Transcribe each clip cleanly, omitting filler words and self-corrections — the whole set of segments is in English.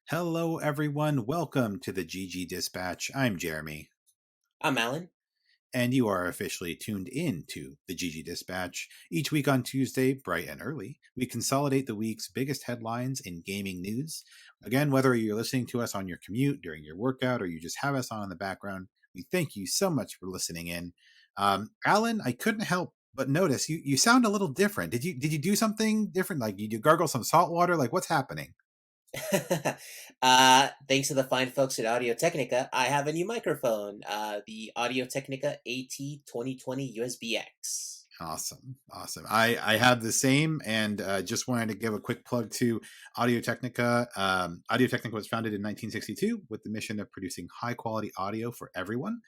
Hello, everyone. Welcome to the GG Dispatch. I'm Jeremy, I'm Alan. and you are officially tuned in to the GG Dispatch. Each week on Tuesday, bright and early, we consolidate the week's biggest headlines in gaming news. Again, whether you're listening to us on your commute, during your workout, or you just have us on in the background, we thank you so much for listening in. Alan, I couldn't help but notice you sound a little different. Did you do something different? Like, did you gargle some salt water? Like, what's happening? Thanks to the fine folks at Audio Technica, I have a new microphone, the Audio Technica AT2020 USB X. Awesome. I have the same, and just wanted to give a quick plug to Audio Technica. Audio Technica was founded in 1962 with the mission of producing high quality audio for everyone.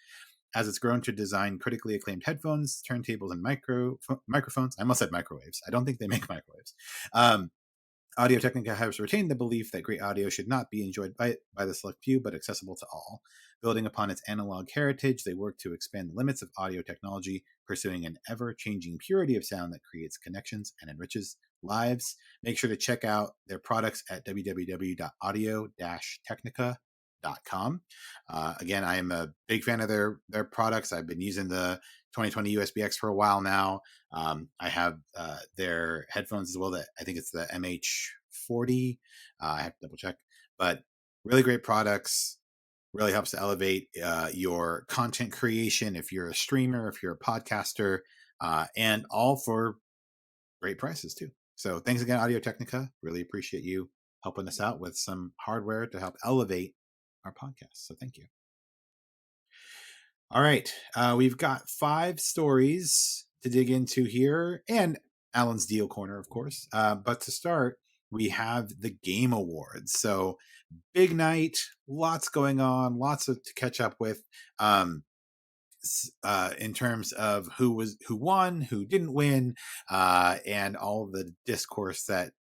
As it's grown to design critically acclaimed headphones, turntables, and microphones. I almost said microwaves. I don't think they make microwaves. Audio Technica has retained the belief that great audio should not be enjoyed by the select few, but accessible to all. Building upon its analog heritage, they work to expand the limits of audio technology, pursuing an ever-changing purity of sound that creates connections and enriches lives. Make sure to check out their products at www.audio-technica.com. Again, I am a big fan of their products. I've been using the 2020 USBX for a while now. I have their headphones as well. That I think it's the MH40. I have to double check, but really great products. Really helps to elevate your content creation if you're a streamer, if you're a podcaster, and all for great prices too. So thanks again, Audio Technica. Really appreciate you helping us out with some hardware to help elevate our podcast. So thank you. All right. We've got 5 stories to dig into here, and Alan's Deal Corner, of course. But to start, we have the Game Awards. So big night, lots going on, lots to catch up with in terms of who won, who didn't win, and all the discourse that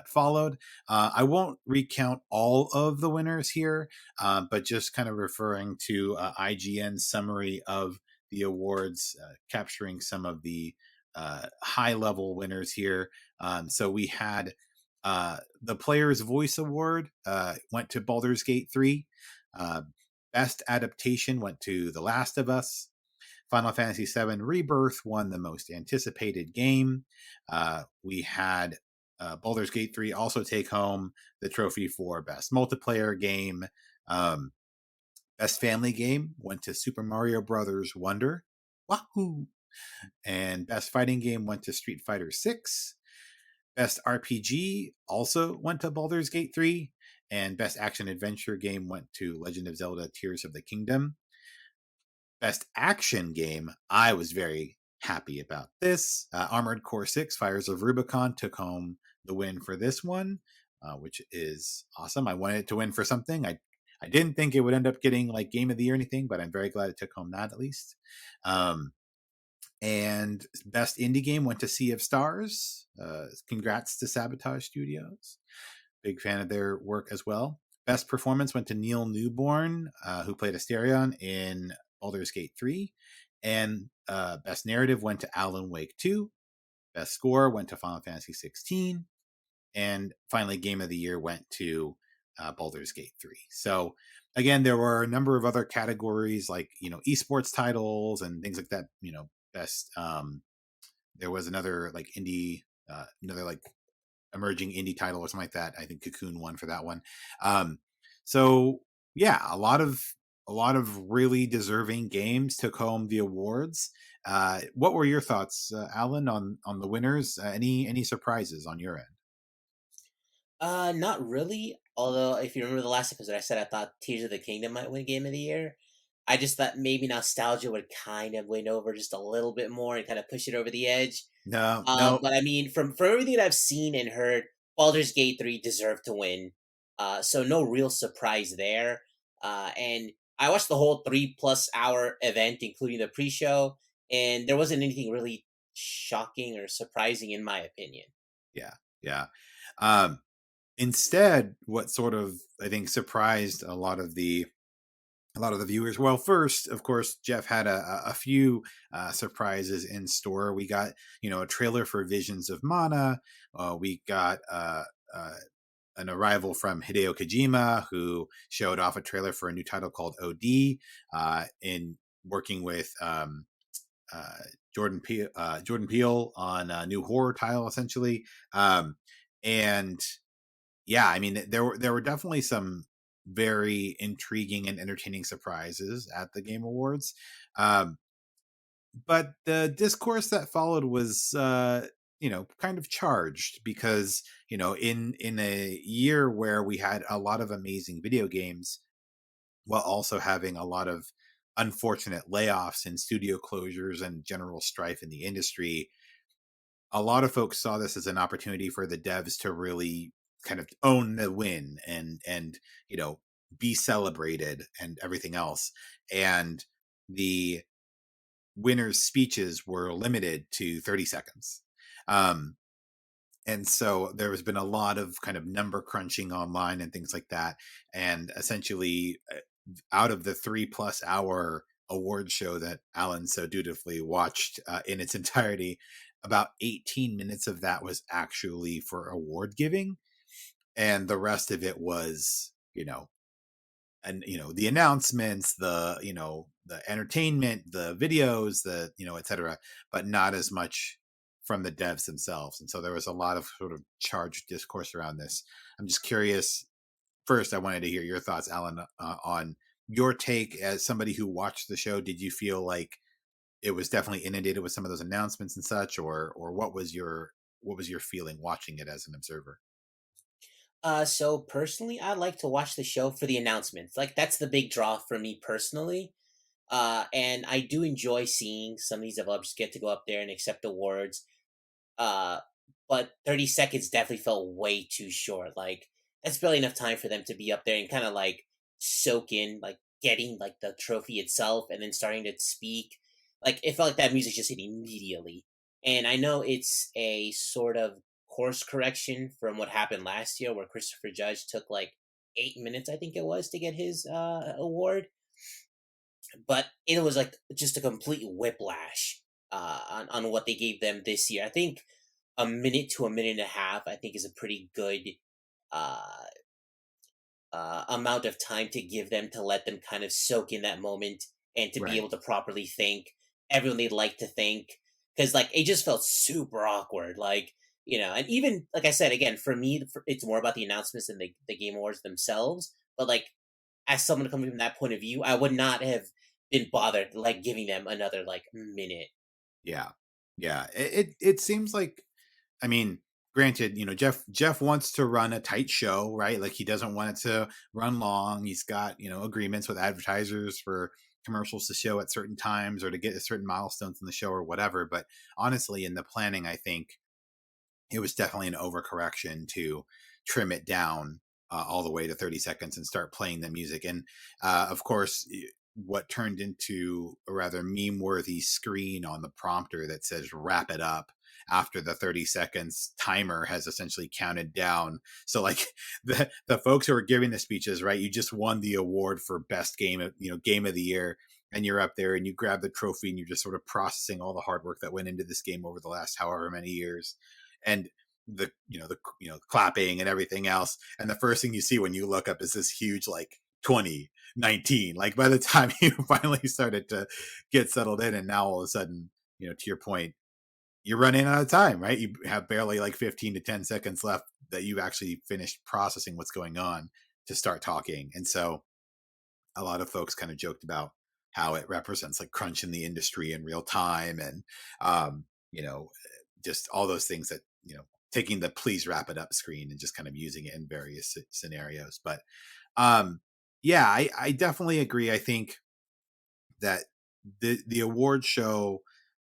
followed. I won't recount all of the winners here, but just kind of referring to IGN's summary of the awards, capturing some of the high-level winners here. So we had the Player's Voice Award went to Baldur's Gate 3. Best Adaptation went to The Last of Us. Final Fantasy VII Rebirth won the most anticipated game. We had Baldur's Gate 3 also take home the trophy for Best Multiplayer Game. Best Family Game went to Super Mario Brothers Wonder. Wahoo! And Best Fighting Game went to Street Fighter 6. Best RPG also went to Baldur's Gate 3. And Best Action Adventure Game went to Legend of Zelda Tears of the Kingdom. Best Action Game, I was very happy about this. Armored Core 6 Fires of Rubicon took home the win for this one, which is awesome. I wanted it to win for something. I didn't think it would end up getting like Game of the Year or anything, but I'm very glad it took home that at least. And Best Indie Game went to Sea of Stars. Congrats to Sabotage Studios. Big fan of their work as well. Best Performance went to Neil Newborn, who played Asterion in Baldur's Gate 3. And Best Narrative went to Alan Wake 2. Best Score went to Final Fantasy 16. And finally, Game of the Year went to Baldur's Gate 3. So again, there were a number of other categories like, esports titles and things like that. Best, there was another like indie, another like emerging indie title or something like that. I think Cocoon won for that one. So yeah, a lot of really deserving games took home the awards. What were your thoughts, Alan, on the winners? Any surprises on your end? Not really. Although, if you remember the last episode, I said I thought Tears of the Kingdom might win Game of the Year. I just thought maybe nostalgia would kind of win over just a little bit more and kind of push it over the edge. No. But I mean, from everything that I've seen and heard, Baldur's Gate 3 deserved to win. So no real surprise there. And I watched the whole 3+ hour event, including the pre-show, and there wasn't anything really shocking or surprising in my opinion. Yeah, yeah. Um, Instead, what sort of I think surprised a lot of the viewers. Well, first, of course, Jeff had a few surprises in store. We got a trailer for Visions of Mana. We got uh, an arrival from Hideo Kojima, who showed off a trailer for a new title called OD, in working with uh, Jordan Peele on a new horror title, essentially. Um, and yeah, I mean, there were definitely some very intriguing and entertaining surprises at the Game Awards. Um, but the discourse that followed was kind of charged because in a year where we had a lot of amazing video games while also having a lot of unfortunate layoffs and studio closures and general strife in the industry, a lot of folks saw this as an opportunity for the devs to really kind of own the win and be celebrated and everything else. And the winners' speeches were limited to 30 seconds. Um, and so there has been a lot of kind of number crunching online and things like that. And essentially, out of the 3+ hour award show that Alan so dutifully watched in its entirety, about 18 minutes of that was actually for award giving. And the rest of it was, and the announcements, the entertainment, the videos, the etc., but not as much from the devs themselves. And so there was a lot of sort of charged discourse around this. I'm just curious. First, I wanted to hear your thoughts, Alan, on your take as somebody who watched the show. Did you feel like it was definitely inundated with some of those announcements and such, or what was your feeling watching it as an observer? So personally, I like to watch the show for the announcements. Like that's the big draw for me personally. And I do enjoy seeing some of these developers get to go up there and accept awards. Uh, but 30 seconds definitely felt way too short. Like that's barely enough time for them to be up there and kind of like soak in, like getting like the trophy itself and then starting to speak. Like it felt like that music just hit immediately. And I know it's a sort of course correction from what happened last year where Christopher Judge took like 8 minutes, I think it was, to get his award, but it was like just a complete whiplash on what they gave them this year. I think a minute to a minute and a half, I think, is a pretty good uh, amount of time to give them to let them kind of soak in that moment and to be Right. able to properly thank everyone they'd like to thank. Because like it just felt super awkward, like and even like I said again, for me, it's more about the announcements and the game awards themselves. But like as someone coming from that point of view, I would not have been bothered like giving them another like minute. Yeah. Yeah. It seems like, I mean, granted, Jeff wants to run a tight show, right? Like he doesn't want it to run long. He's got, agreements with advertisers for commercials to show at certain times or to get certain milestones in the show or whatever. But honestly, in the planning, I think it was definitely an overcorrection to trim it down all the way to 30 seconds and start playing the music. And of course, what turned into a rather meme worthy screen on the prompter that says wrap it up after the 30 seconds timer has essentially counted down. So like the folks who are giving the speeches, right? You just won the award for best game of the year, and you're up there and you grab the trophy and you're just sort of processing all the hard work that went into this game over the last however many years. And the clapping and everything else, and the first thing you see when you look up is this huge like 2019, like by the time you finally started to get settled in, and now all of a sudden, to your point, you're running out of time, right? You have barely like 15 to 10 seconds left that you've actually finished processing what's going on to start talking. And so a lot of folks kind of joked about how it represents like crunch in the industry in real time, and um, you know just all those things that taking the please wrap it up screen and just kind of using it in various scenarios. But um yeah, I definitely agree. I think that the award show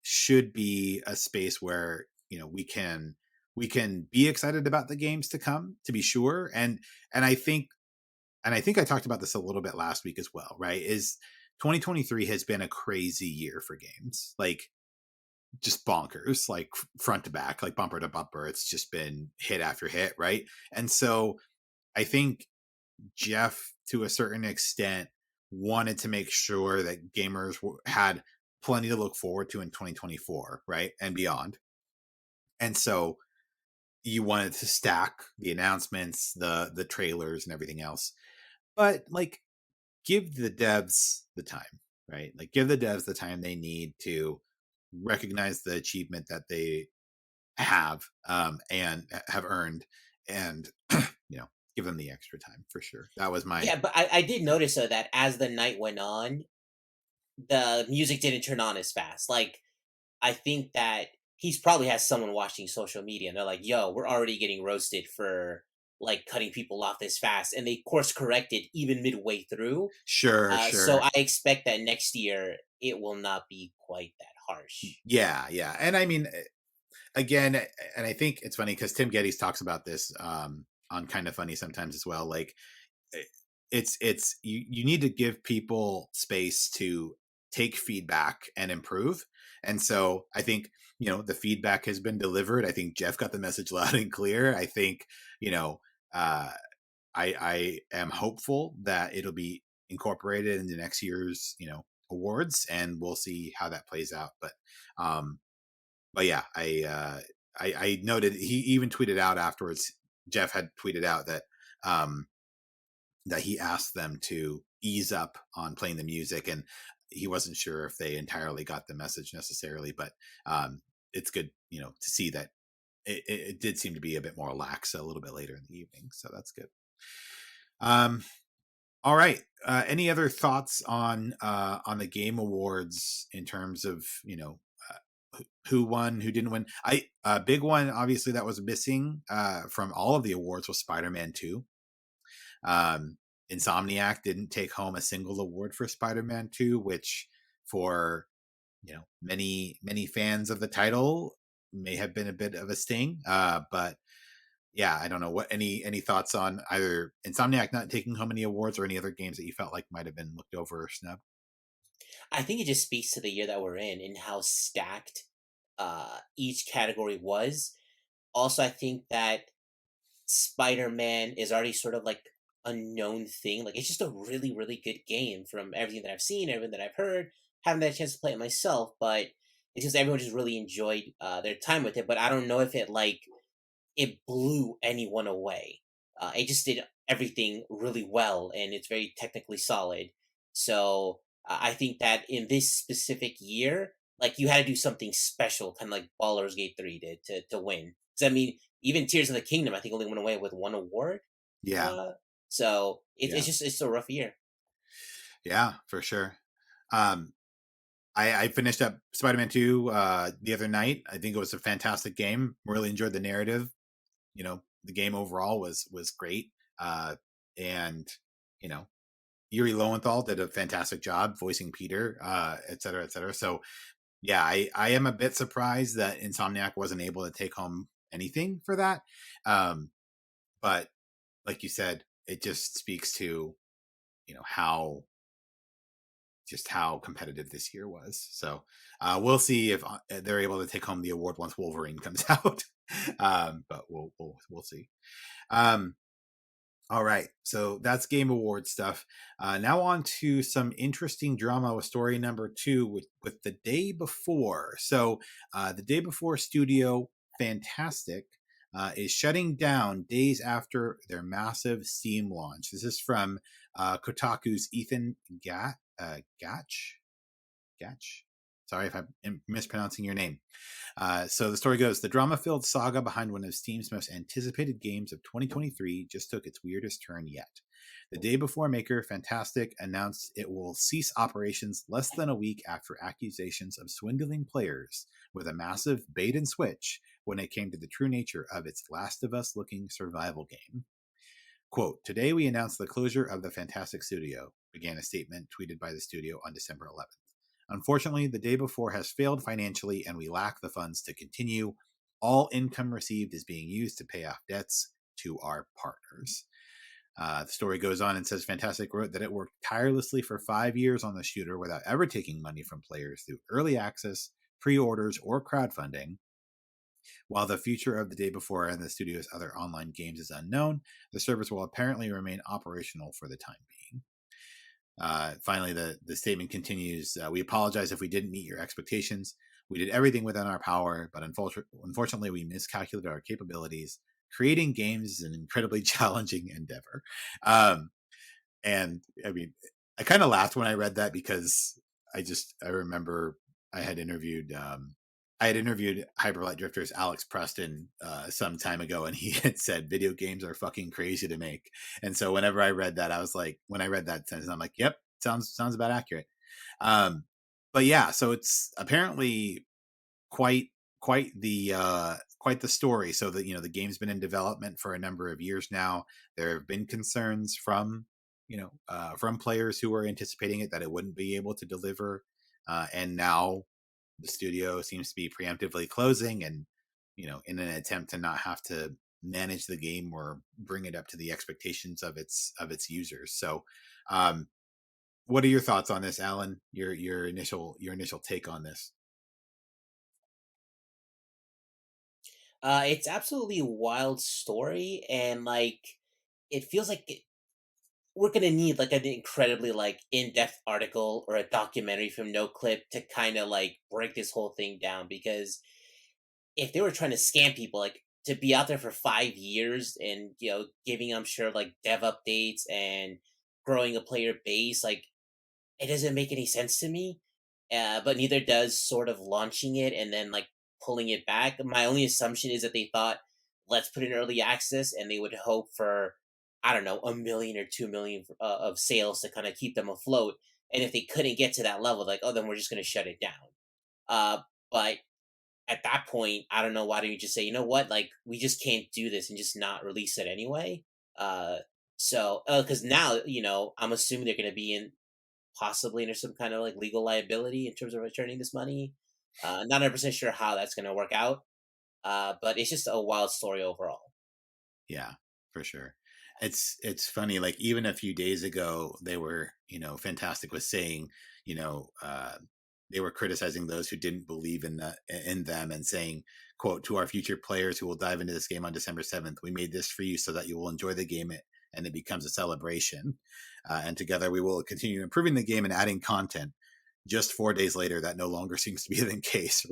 should be a space where we can be excited about the games to come, to be sure. And I think I talked about this a little bit last week as well, right? Is 2023 has been a crazy year for games. Like just bonkers, like front to back, like bumper to bumper. It's just been hit after hit, right? And so I think Jeff, to a certain extent, wanted to make sure that gamers had plenty to look forward to in 2024, right, and beyond. And so you wanted to stack the announcements, the trailers, and everything else. But like, give the devs the time, right? Like, give the devs the time they need to recognize the achievement that they have, and have earned, and give them the extra time for sure. That was my. Yeah, but I did notice though that as the night went on, the music didn't turn on as fast. Like I think that he's probably has someone watching social media and they're like, "Yo, we're already getting roasted for like cutting people off this fast," and they course corrected even midway through. Sure, So sure. I expect that next year it will not be quite that harsh. Yeah, yeah. And I mean, again, and I think it's funny because Tim Geddes talks about this, on Kind of Funny sometimes as well. Like, it's you need to give people space to take feedback and improve. And so I think, the feedback has been delivered. I think Jeff got the message loud and clear. I think, you know uh I am hopeful that it'll be incorporated into next year's, awards, and we'll see how that plays out. Um but yeah, I noted he even tweeted out afterwards. Jeff had tweeted out um that he asked them to ease up on playing the music, and he wasn't sure if they entirely got the message necessarily. But it's good, to see that it did seem to be a bit more lax a little bit later in the evening, so that's good. um all right. Any other thoughts on the game awards in terms of, who won, who didn't win? Big one, obviously, that was missing from all of the awards was Spider-Man 2. Um, Insomniac didn't take home a single award for Spider-Man 2, which for, many fans of the title may have been a bit of a sting. But yeah, I don't know what any thoughts on either Insomniac not taking home any awards or any other games that you felt like might have been looked over or snubbed. I think it just speaks to the year that we're in and how stacked each category was. Also, I think that Spider-Man is already sort of like a known thing. Like it's just a really, really good game from everything that I've seen, everything that I've heard. Haven't had a chance to play it myself, but it's just everyone just really enjoyed their time with it. But I don't know if it blew anyone away. It just did everything really well, and it's very technically solid. So I think that in this specific year, like you had to do something special, kind of like Baldur's Gate 3 did to win. Because I mean, even Tears of the Kingdom, I think only went away with one award. Yeah, Uh, so it's yeah, just it's a rough year. yeah, for sure. Um, I finished up Spider-Man 2 the other night. I think it was a fantastic game. Really enjoyed the narrative. The game overall was great. And you know, Yuri Lowenthal did a fantastic job voicing Peter, et cetera, et cetera. So yeah, I am a bit surprised that Insomniac wasn't able to take home anything for that. Um, but like you said, it just speaks to, how just how competitive this year was. So we'll see if they're able to take home the award once Wolverine comes out. But we'll see. Um, All right, so that's Game Award stuff. Now on to some interesting drama with story number 2 with the day before. So the day before studio Fntastic is shutting down days after their massive Steam launch. This is from Kotaku's Ethan Gatch. Gatch. Sorry if I'm mispronouncing your name. So the story goes, the drama-filled saga behind one of Steam's most anticipated games of 2023 just took its weirdest turn yet. The day before maker Fntastic announced it will cease operations less than a week after accusations of swindling players with a massive bait and switch when it came to the true nature of its Last of Us looking survival game. Quote, today we announced the closure of the Fntastic studio, began a statement tweeted by the studio on December 11th. Unfortunately, the day before has failed financially and we lack the funds to continue. All income received is being used to pay off debts to our partners. The story goes on and says Fntastic wrote that it worked tirelessly for 5 years on the shooter without ever taking money from players through early access, pre-orders, or crowdfunding. While the future of the day before and the studio's other online games is unknown, the service will apparently remain operational for the time being. Finally, the statement continues, we apologize if we didn't meet your expectations. We did everything within our power, but unfortunately, we miscalculated our capabilities. Creating games is an incredibly challenging endeavor. Um, and I mean, I kind of laughed when I read that because I remember I had interviewed Hyperlight Drifter's Alex Preston some time ago, and he had said video games are fucking crazy to make. And so whenever I read that, I was like, when I read that sentence, I'm like, yep, sounds about accurate. Um, but yeah, so it's apparently quite quite the story. So that, the game's been in development for a number of years now. There have been concerns from from players who were anticipating it that it wouldn't be able to deliver, and now the studio seems to be preemptively closing, and in an attempt to not have to manage the game or bring it up to the expectations of its users. So what are your thoughts on this, Alan? Your initial take on this? It's absolutely a wild story, and it feels like we're gonna need like an incredibly like in-depth article or a documentary from No Clip to kind of like break this whole thing down. Because if they were trying to scam people, like to be out there for 5 years and giving, I'm sure, like dev updates and growing a player base, like it doesn't make any sense to me. But neither does sort of launching it and then like pulling it back. My only assumption is that they thought, let's put in early access, and they would hope for, I don't know, 1 million or 2 million of sales to kind of keep them afloat. And if they couldn't get to that level, like, oh, then we're just going to shut it down. But at that point, I don't know, why don't you just say, you know what, like we just can't do this and just not release it anyway. Uh, because now I'm assuming they're going to be in possibly under some kind of like legal liability in terms of returning this money. Not 100% sure how that's going to work out, but it's just a wild story overall. Yeah, for sure. It's funny, like even a few days ago they were, Fantastic was saying, you know, they were criticizing those who didn't believe in them, and saying, quote, to our future players who will dive into this game on December 7th, we made this for you so that you will enjoy the game and it becomes a celebration. And together we will continue improving the game and adding content. Just 4 days later, that no longer seems to be the case,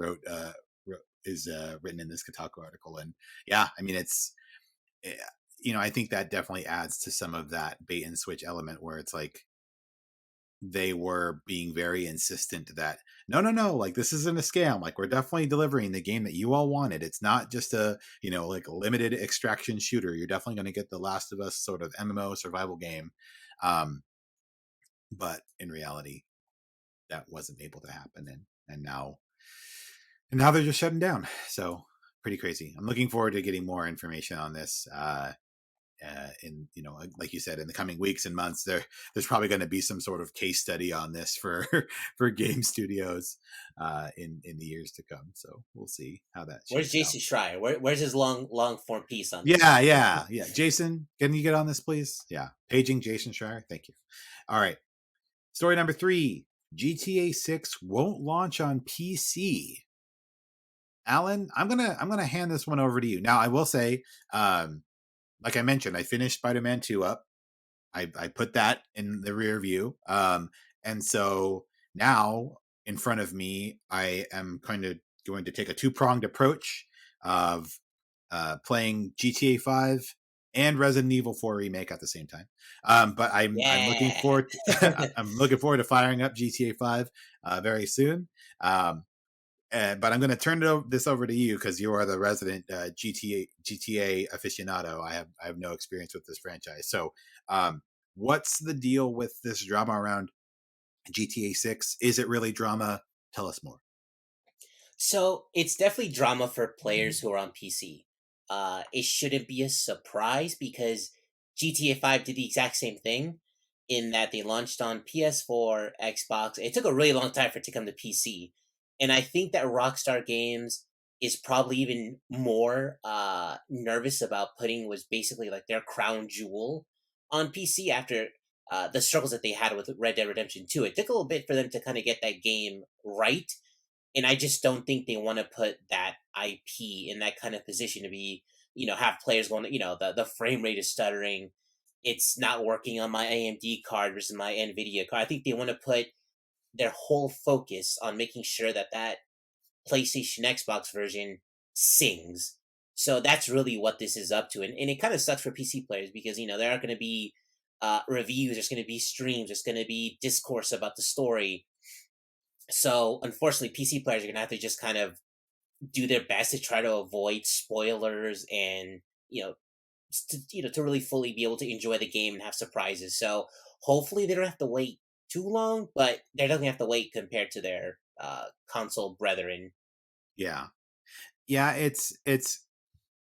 is written in this Kotaku article. And yeah, I mean, eh, I think that definitely adds to some of that bait and switch element, where it's like they were being very insistent that no, like this isn't a scam, like we're definitely delivering the game that you all wanted. It's not just a like a limited extraction shooter. You're definitely going to get the Last of Us sort of MMO survival game. um but in reality, that wasn't able to happen, and now they're just shutting down. So pretty crazy. I'm looking forward to getting more information on this, in like you said, in the coming weeks and months. There's probably going to be some sort of case study on this for for game studios, in the years to come. So we'll see how that Where's shakes out. Jason Schreier? Where's his long form piece on this? Yeah. Jason, can you get on this, please? Yeah, paging Jason Schreier. Thank you. All right, story number 3. GTA 6 won't launch on PC. Alan, I'm gonna hand this one over to you. Now, I will say, like I mentioned, I finished Spider-Man 2 up. I put that in the rear view. And so now in front of me, I am kind of going to take a two-pronged approach of playing GTA 5 and Resident Evil 4 remake at the same time. But I'm looking Yeah. forward to, I'm looking forward to firing up GTA 5 very soon. But I'm going to turn this over to you, because you are the resident GTA aficionado. I have no experience with this franchise. So, what's the deal with this drama around GTA 6? Is it really drama? Tell us more. So it's definitely drama for players who are on PC. It shouldn't be a surprise because GTA 5 did the exact same thing in that they launched on PS4, Xbox. It took a really long time for it to come to PC. And I think that Rockstar Games is probably even more nervous about putting was basically like their crown jewel on PC after the struggles that they had with Red Dead Redemption 2. It took a little bit for them to kind of get that game right, and I just don't think they want to put that IP in that kind of position to be, have players going, the frame rate is stuttering. It's not working on my AMD card versus my NVIDIA card. I think they want to put their whole focus on making sure that that PlayStation Xbox version sings. So that's really what this is up to. And it kind of sucks for PC players because, there are going to be reviews, there's going to be streams, there's going to be discourse about the story. So unfortunately, PC players are going to have to just kind of do their best to try to avoid spoilers and, to really fully be able to enjoy the game and have surprises. So hopefully they don't have to wait too long, but they're definitely have to wait compared to their console brethren. Yeah. Yeah, it's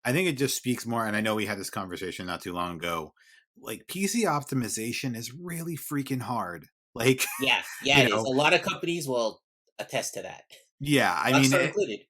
I think it just speaks more, and I know we had this conversation not too long ago. Like PC optimization is really freaking hard. Like, Yeah, yeah, you it is. know, A lot of companies will attest to that, yeah, I mean, Rockstar included.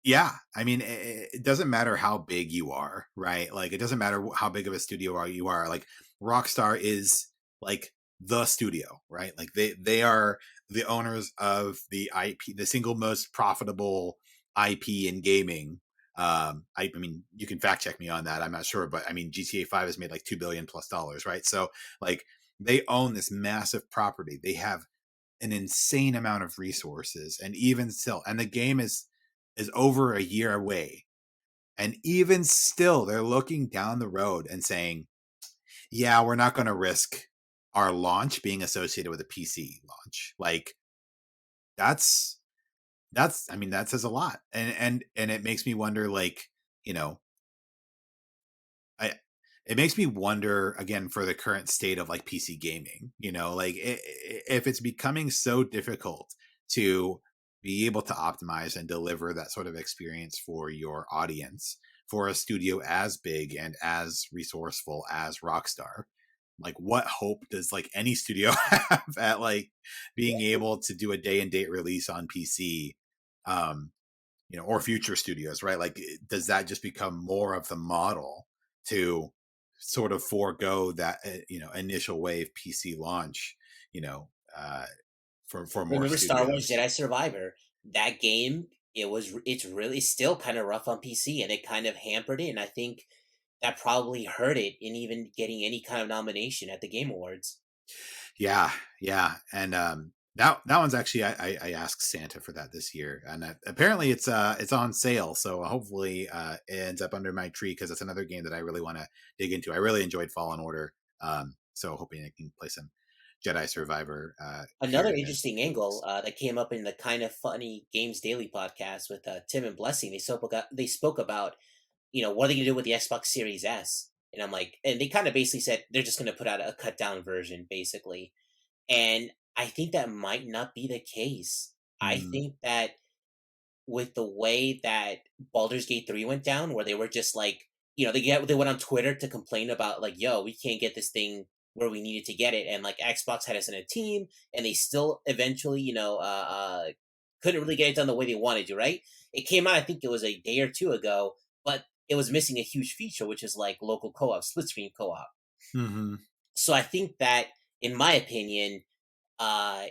yeah, I mean, it doesn't matter how big you are, right? Like, it doesn't matter how big of a studio you are. Like, Rockstar is like the studio, right? Like they are the owners of the IP, the single most profitable IP in gaming. I mean, you can fact check me on that. I'm not sure, but I mean, GTA 5 has made like $2 billion plus, right? So, like, they own this massive property. They have an insane amount of resources, and even still, and the game is over a year away, and even still they're looking down the road and saying, yeah, we're not going to risk our launch being associated with a PC launch. Like, that's I mean, that says a lot. And it makes me wonder, like, you know I it makes me wonder again for the current state of like PC gaming. Like, if it's becoming so difficult to be able to optimize and deliver that sort of experience for your audience, for a studio as big and as resourceful as Rockstar, like, what hope does like any studio have at like being able to do a day and date release on PC? um or future studios, right? Like, does that just become more of the model to sort of forego that, initial wave PC launch, you know, uh, for more Remember Star Wars studios? Jedi Survivor? That game, it's really still kind of rough on PC, and it kind of hampered it. And I think that probably hurt it in even getting any kind of nomination at the Game Awards. Yeah, yeah, and that one's actually, I asked Santa for that this year, and apparently it's on sale. So hopefully it ends up under my tree, because it's another game that I really want to dig into. I really enjoyed Fallen Order, so hoping I can play some Jedi Survivor Another here as interesting it angle releases. that came up in the kind of funny Games Daily podcast with Tim and Blessing. They spoke about, what are they going to do with the Xbox Series S? And I'm like, and they kind of basically said they're just going to put out a cut down version, basically. And I think that might not be the case. I Mm, think that with the way that Baldur's Gate 3 went down, where they were just like, they went on Twitter to complain about like, yo, we can't get this thing where we needed to get it, and like Xbox had us in a team, and they still eventually, couldn't really get it done the way they wanted to. Right? It came out, I think it was a day or two ago, but it was missing a huge feature, which is like local co-op, split screen co-op. hmm So I think that, in my opinion, uh,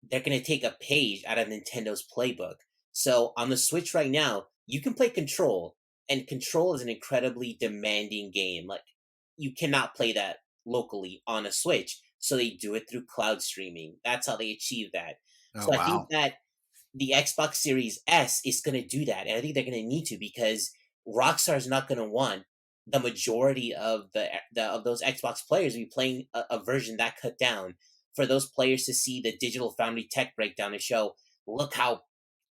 they're going to take a page out of Nintendo's playbook. So on the Switch right now, you can play Control, and Control is an incredibly demanding game. Like, you cannot play that locally on a Switch. So they do it through cloud streaming. That's how they achieve that. Oh, So I think wow. that the Xbox Series S is going to do that, and I think they're going to need to, because Rockstar is not going to want the majority of of those Xbox players to be playing a version that cut down. For those players to see the Digital Foundry tech breakdown and show, look how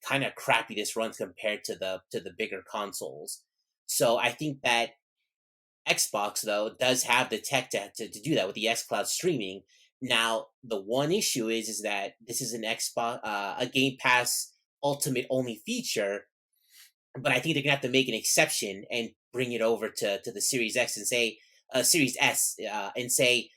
kind of crappy this runs compared to the bigger consoles. So I think that Xbox, though, does have the tech to do that with the xCloud streaming. Now, the one issue is that this is an Xbox, a Game Pass Ultimate only feature, but I think they're gonna have to make an exception and bring it over to the Series X and say, Series S, and say,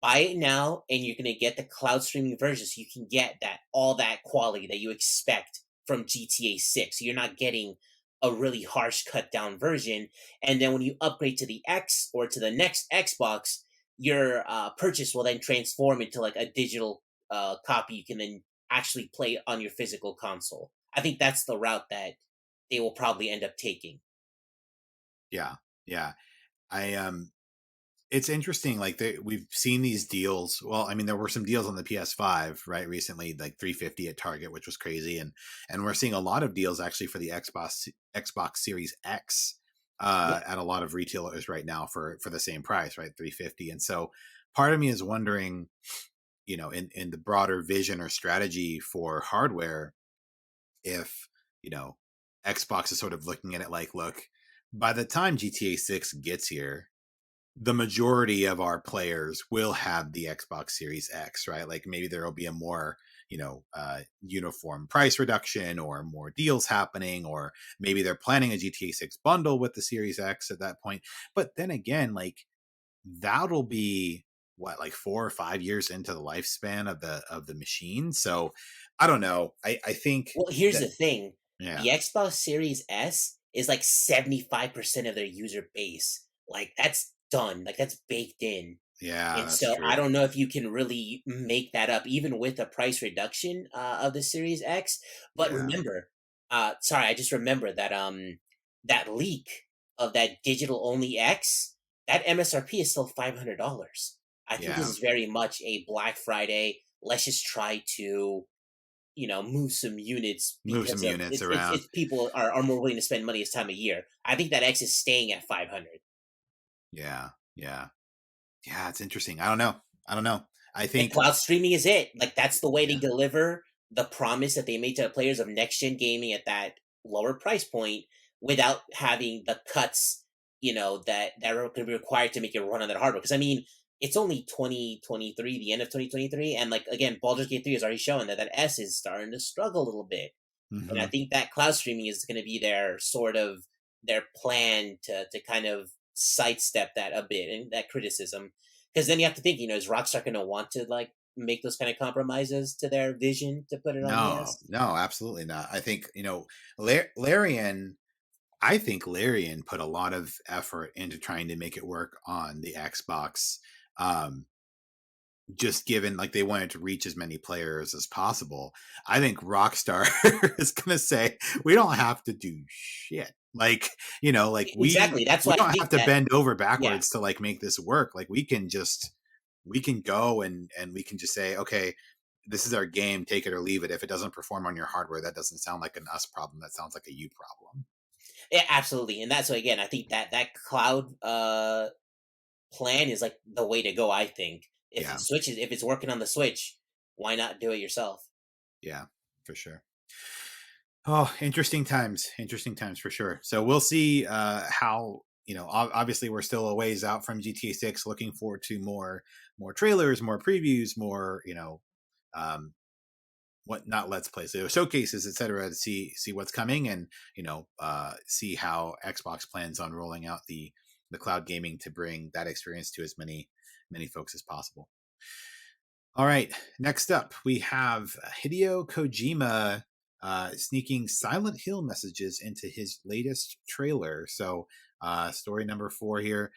buy it now, and you're gonna get the cloud streaming version, so you can get that all that quality that you expect from GTA 6. So you're not getting a really harsh cut down version, and then when you upgrade to the X or to the next Xbox, your purchase will then transform into like a digital copy you can then actually play on your physical console. I think that's the route that they will probably end up taking. Yeah, yeah. I it's interesting. Like we've seen these deals. Well, I mean, there were some deals on the PS5 right recently, like 350 at Target, which was crazy, and we're seeing a lot of deals actually for the Xbox Series X Yep. at a lot of retailers right now for the same price, right, 350. And so part of me is wondering, in the broader vision or strategy for hardware, if you know Xbox is sort of looking at it like, look, by the time GTA 6 gets here, the majority of our players will have the Xbox Series X, right? Like maybe there will be a more, uniform price reduction or more deals happening, or maybe they're planning a GTA 6 bundle with the Series X at that point. But then again, like that'll be what, like 4 or 5 years into the lifespan of the machine. So I don't know. I think Well, here's that, the thing: yeah, the Xbox Series S is like 75% of their user base. Like that's done. Like that's baked in. yeah, And that's so I true. don't know if you can really make that up, even with a price reduction of the Series X. But Yeah, remember, sorry, I just remember that that leak of that digital only X, that MSRP is still $500. I think this yeah, is very much a Black Friday. Let's just try to move some units move because some of units it's around. people are more willing to spend money this time of year. I think that X is staying at 500. Yeah, yeah. Yeah, it's interesting. I don't know. I don't know. I And think, cloud streaming is it. Like that's the way they yeah. deliver the promise that they made to the players of next gen gaming at that lower price point without having the cuts, that are going to be required to make it run on that hardware. Because I mean, it's only 2023, the end of 2023, and like again, Baldur's Gate 3 is already showing that S is starting to struggle a little bit. And I Hmm. think that cloud streaming is going to be their sort of their plan to kind of sidestep that a bit and that criticism. Because then you have to think, is Rockstar going to want to like make those kind of compromises to their vision to put it on the No, S? no, absolutely not. I think, Larian, I think Larian put a lot of effort into trying to make it work on the Xbox. Um, just given like they wanted to reach as many players as possible. I think Rockstar is going to say, we don't have to do shit. Like, like we Exactly. That's we why I don't have think to that. bend over Yeah, backwards to like make this work. Like we can go and we can just say, okay, this is our game, take it or leave it. If it doesn't perform on your hardware, that doesn't sound like an us problem. That sounds like a you problem. yeah, absolutely. And that's why again, I think that that cloud plan is like the way to go. I think Yeah. if it's working on the Switch, why not do it yourself? Yeah, for sure. Oh, interesting times for sure. So we'll see how, obviously we're still a ways out from GTA 6. Looking forward to more trailers, more previews, more, um what, not let's play, so showcases, etc., to see what's coming, and see how Xbox plans on rolling out the cloud gaming to bring that experience to as many folks as possible. All right. Next up, we have Hideo Kojima sneaking Silent Hill messages into his latest trailer. So, story number 4 here.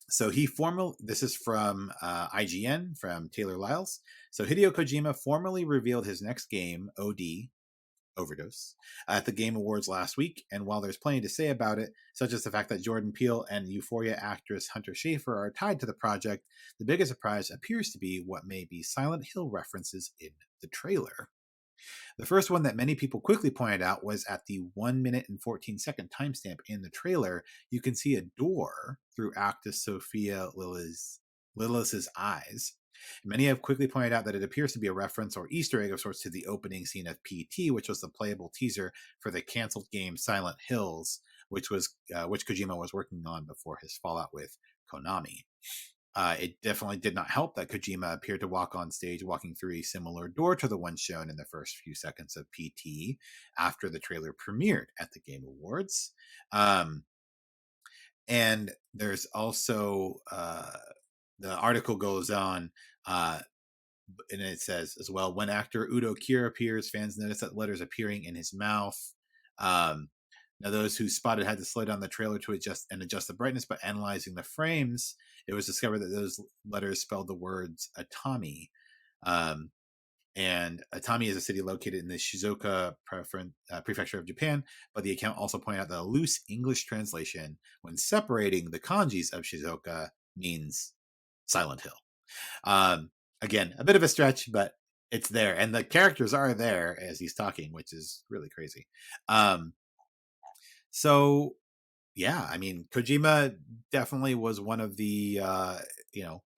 So this is from IGN, from Taylor Lyles. So Hideo Kojima formally revealed his next game, OD, Overdose, at the Game Awards last week. And while there's plenty to say about it, such as the fact that Jordan Peele and Euphoria actress Hunter Schafer are tied to the project, the biggest surprise appears to be what may be Silent Hill references in the trailer. The first one that many people quickly pointed out was at the 1 minute and 14-second timestamp in the trailer. You can see a door through actress Sophia Lillis's eyes. Many have quickly pointed out that it appears to be a reference or Easter egg of sorts to the opening scene of PT, which was the playable teaser for the canceled game Silent Hills, which Kojima was working on before his fallout with Konami. It definitely did not help that Kojima appeared to walk on stage walking through a similar door to the one shown in the first few seconds of PT after the trailer premiered at the Game Awards. Um, and there's also the article goes on, uh, and it says as well, when actor Udo Kier appears, fans notice that letters appearing in his mouth. Um, Now, those who spotted had to slow down the trailer to adjust the brightness, but analyzing the frames, it was discovered that those letters spelled the words Atami. Um, And Atami is a city located in the Shizuoka prefecture of Japan, but the account also pointed out that a loose English translation, when separating the kanjis of Shizuoka, means Silent Hill. Again, a bit of a stretch, but it's there, and the characters are there as he's talking, which is really crazy. Um, so yeah, I mean, Kojima definitely was one of the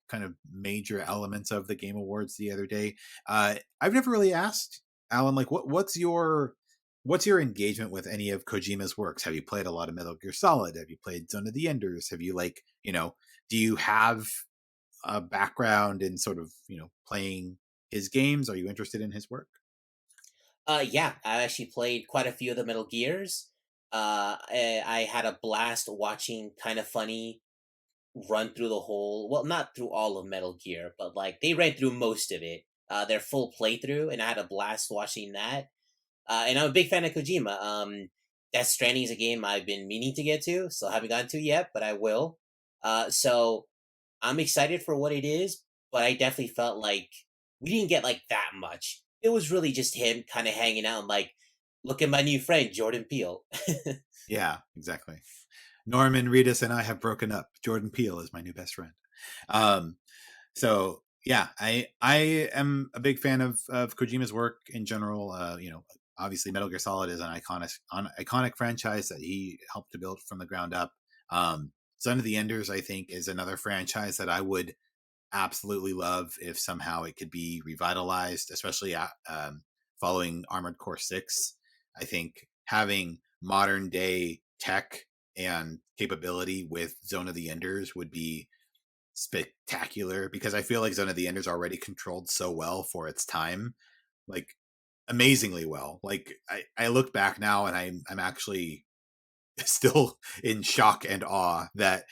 kind of major elements of the Game Awards the other day. I've never really asked Alan, like, what's your engagement with any of Kojima's works? Have you played a lot of Metal Gear Solid? Have you played Zone of the Enders? Have you do you have a background in sort of playing his games? Are you interested in his work? Yeah, I actually played quite a few of the Metal Gears. I had a blast watching Kind of Funny run through the whole, well, not through all of Metal Gear, but like they ran through most of it, their full playthrough, and I had a blast watching that. And I'm a big fan of Kojima. Death Stranding is a game I've been meaning to get to, so I haven't gotten to yet, but I will. So I'm excited for what it is, but I definitely felt like we didn't get like that much. It was really just him kind of hanging out and like, look at my new friend Jordan Peele. Yeah, exactly. Norman Reedus and I have broken up. Jordan Peele is my new best friend. Um, so yeah, I am a big fan of Kojima's work in general. Obviously Metal Gear Solid is an iconic franchise that he helped to build from the ground up. Son of the Enders, I think, is another franchise that I would absolutely love if somehow it could be revitalized, especially following Armored Core 6. I think having modern day tech and capability with Zone of the Enders would be spectacular, because I feel like Zone of the Enders already controlled so well for its time, like amazingly well. Like I look back now and I'm actually still in shock and awe that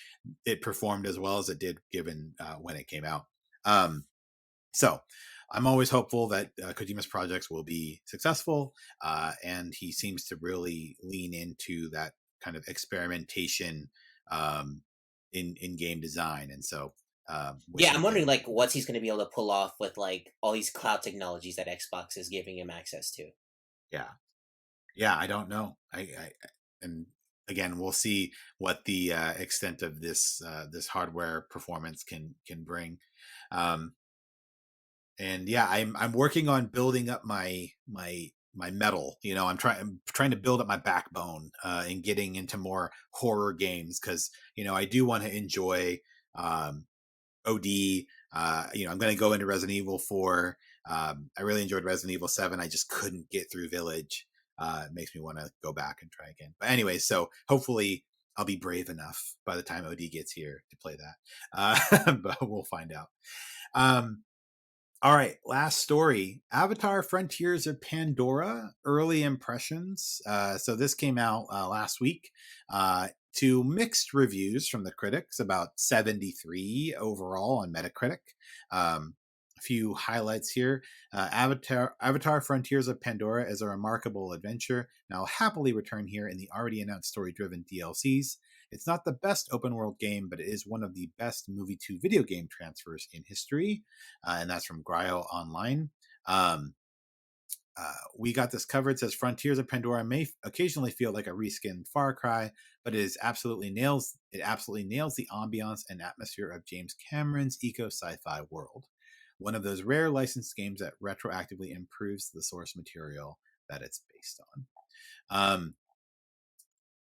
it performed as well as it did given when it came out. Um, so I'm always hopeful that Kojima's projects will be successful, and he seems to really lean into that kind of experimentation um, in game design. And so, Yeah, I'm wishing wondering him, like what's he's going to be able to pull off with like all these cloud technologies that Xbox is giving him access to. yeah, yeah. I don't know. And again, we'll see what the extent of this hardware performance can bring. Um, and yeah, I'm working on building up my metal. I'm trying to build up my backbone and getting into more horror games, because I do want to enjoy um OD. I'm going to go into Resident Evil 4. I really enjoyed Resident Evil 7. I just couldn't get through Village. It makes me want to go back and try again. But anyway, so hopefully I'll be brave enough by the time OD gets here to play that. But we'll find out. Um, all right, last story. Avatar Frontiers of Pandora, early impressions. So this came out last week to mixed reviews from the critics, about 73 overall on Metacritic. A few highlights here. Avatar Frontiers of Pandora is a remarkable adventure, and I'll happily return here in the already announced story-driven DLCs. It's not the best open world game, but it is one of the best movie to video game transfers in history, and that's from Gryo Online. Um, we got this covered. It says Frontiers of Pandora may occasionally feel like a reskinned Far Cry, but it absolutely nails the ambiance and atmosphere of James Cameron's eco sci-fi world. One of those rare licensed games that retroactively improves the source material that it's based on.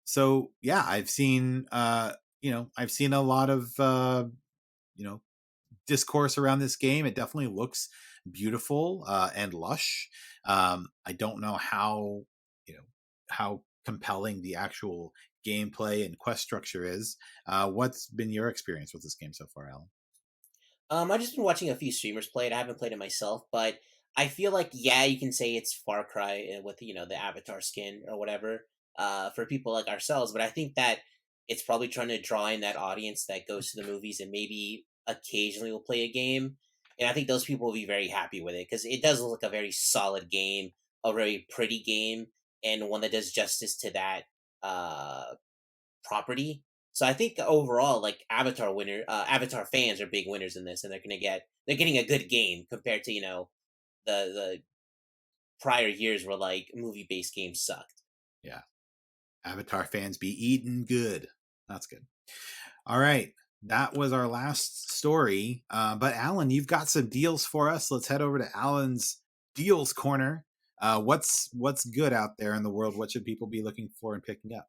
So yeah, I've seen a lot of you know discourse around this game. It definitely looks beautiful and lush. I don't know how compelling the actual gameplay and quest structure is. What's been your experience with this game so far, Alan? I've just been watching a few streamers play it. I haven't played it myself, but I feel like yeah, you can say it's Far Cry with the Avatar skin or whatever for people like ourselves. But I think that it's probably trying to draw in that audience that goes to the movies and maybe occasionally will play a game. And I think those people will be very happy with it because it does look like a very solid game, a very pretty game, and one that does justice to that uh, property. So I think overall, like Avatar fans are big winners in this, and they're getting a good game compared to the prior years where like movie based games sucked. Yeah. Avatar fans be eating good. That's good. All right. That was our last story. But Alan, you've got some deals for us. Let's head over to Alan's deals corner. What's good out there in the world? What should people be looking for and picking up?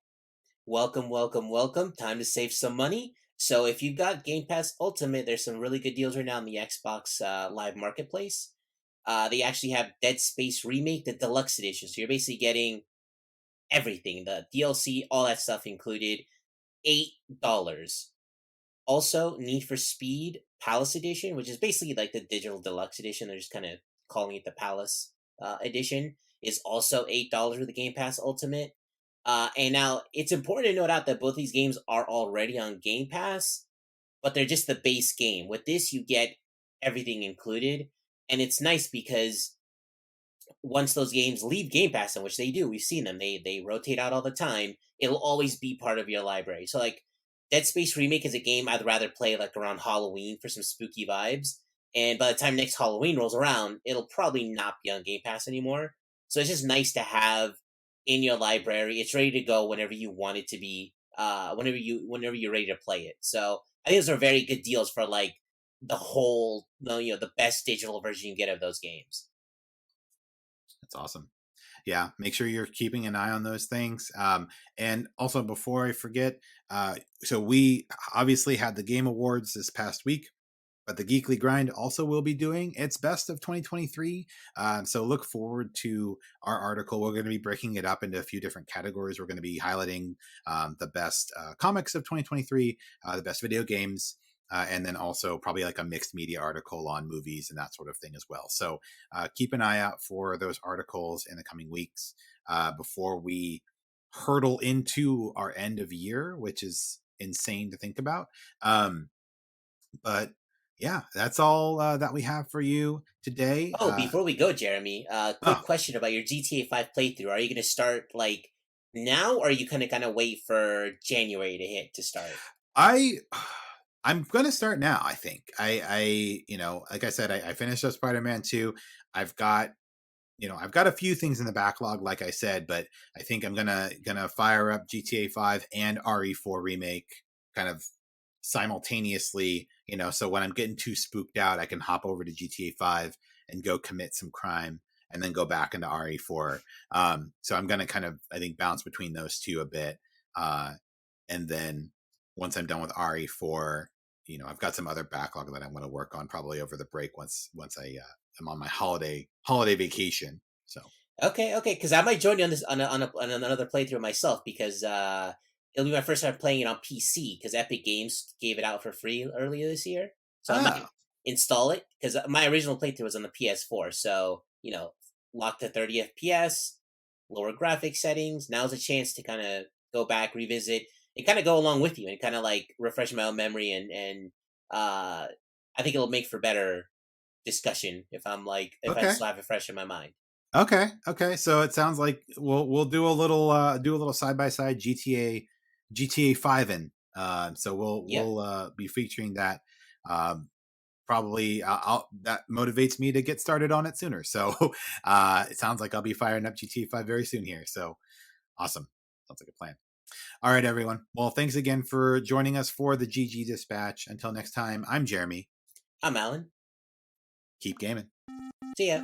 Welcome, welcome, welcome. Time to save some money. So if you've got Game Pass Ultimate, there's some really good deals right now on the Xbox Live Marketplace. They actually have Dead Space Remake, the deluxe edition. So you're basically getting everything, the DLC, all that stuff included, $8. Also, Need for Speed Palace Edition, which is basically like the digital deluxe edition. They're just kind of calling it the Palace edition, is also $8 with the Game Pass Ultimate. And now it's important to note out that both these games are already on Game Pass, but they're just the base game. With this, you get everything included, and it's nice because once those games leave Game Pass, in which they do, we've seen them, they rotate out all the time. It'll always be part of your library. So like Dead Space Remake is a game I'd rather play like around Halloween for some spooky vibes. And by the time next Halloween rolls around, it'll probably not be on Game Pass anymore. So it's just nice to have in your library. It's ready to go whenever you want it to be. Whenever you're ready to play it. So I think those are very good deals for like the whole, the best digital version you get of those games. That's awesome. Yeah, make sure you're keeping an eye on those things. And also, before I forget, so we obviously had the Game Awards this past week, but the Geekly Grind also will be doing its best of 2023. So look forward to our article. We're going to be breaking it up into a few different categories. We're going to be highlighting the best comics of 2023, the best video games, and then also probably like a mixed media article on movies and that sort of thing as well. So keep an eye out for those articles in the coming weeks before we hurtle into our end of year, which is insane to think about. But yeah, that's all that we have for you today. Oh, before we go, Jeremy, quick Oh, question about your GTA 5 playthrough. Are you going to start like now, or are you kind of wait for January to hit to start? I I'm gonna start now. I think like I said, I finished up Spider-Man 2. I've got I've got a few things in the backlog, like I said, but I think I'm gonna fire up GTA 5 and RE4 remake kind of simultaneously. So when I'm getting too spooked out, I can hop over to GTA 5 and go commit some crime, and then go back into RE4. So I'm gonna kind of, I think, bounce between those two a bit, and then once I'm done with RE4, I've got some other backlog that I'm going to work on probably over the break once I am on my holiday vacation. So Okay, because I might join you on this on another playthrough myself because it'll be my first time playing it on PC because Epic Games gave it out for free earlier this year, so I oh might install it because my original playthrough was on the PS4. So locked to 30 FPS, lower graphics settings. Now's a chance to kind of go back, revisit, and kind of go along with you and kind of like refresh my own memory and I think it'll make for better discussion if I okay, still have it fresh in my mind. okay. So it sounds like we'll do a little side by side GTA 5 in. So Yep. we'll be featuring that. Probably that motivates me to get started on it sooner. So it sounds like I'll be firing up GTA 5 very soon here. So awesome. Sounds like a plan. All right, everyone. Well, thanks again for joining us for the GG Dispatch. Until next time, I'm Jeremy. I'm Alan. Keep gaming. See ya.